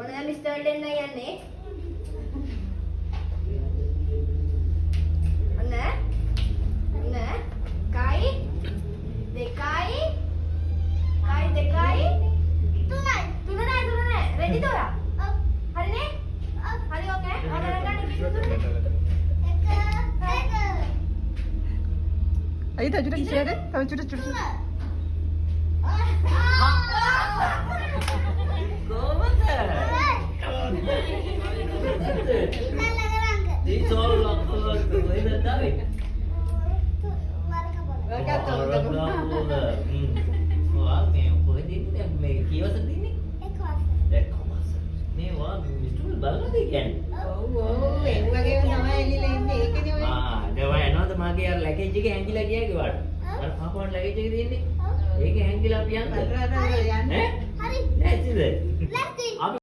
දැන් මිස්ටර් දෙන්න යන්නේ. ඔන්න. කයි දෙකයි තුනයි රෙඩි තෝරා. හරිනේ? හරි ඕකේ. ඔයාලා ගන්න කිව්ව තුනද? Ayo tak juda kisah ada? Kamu juda. මගේ අර ලැගේජ් එකේ හැංගිලා ගියා කිව්වට. අර පාපුවන් ලැගේජ් එකේ තියෙන්නේ. ඒකේ හැංගිලා අපි යන්න. හරි. නැතිද?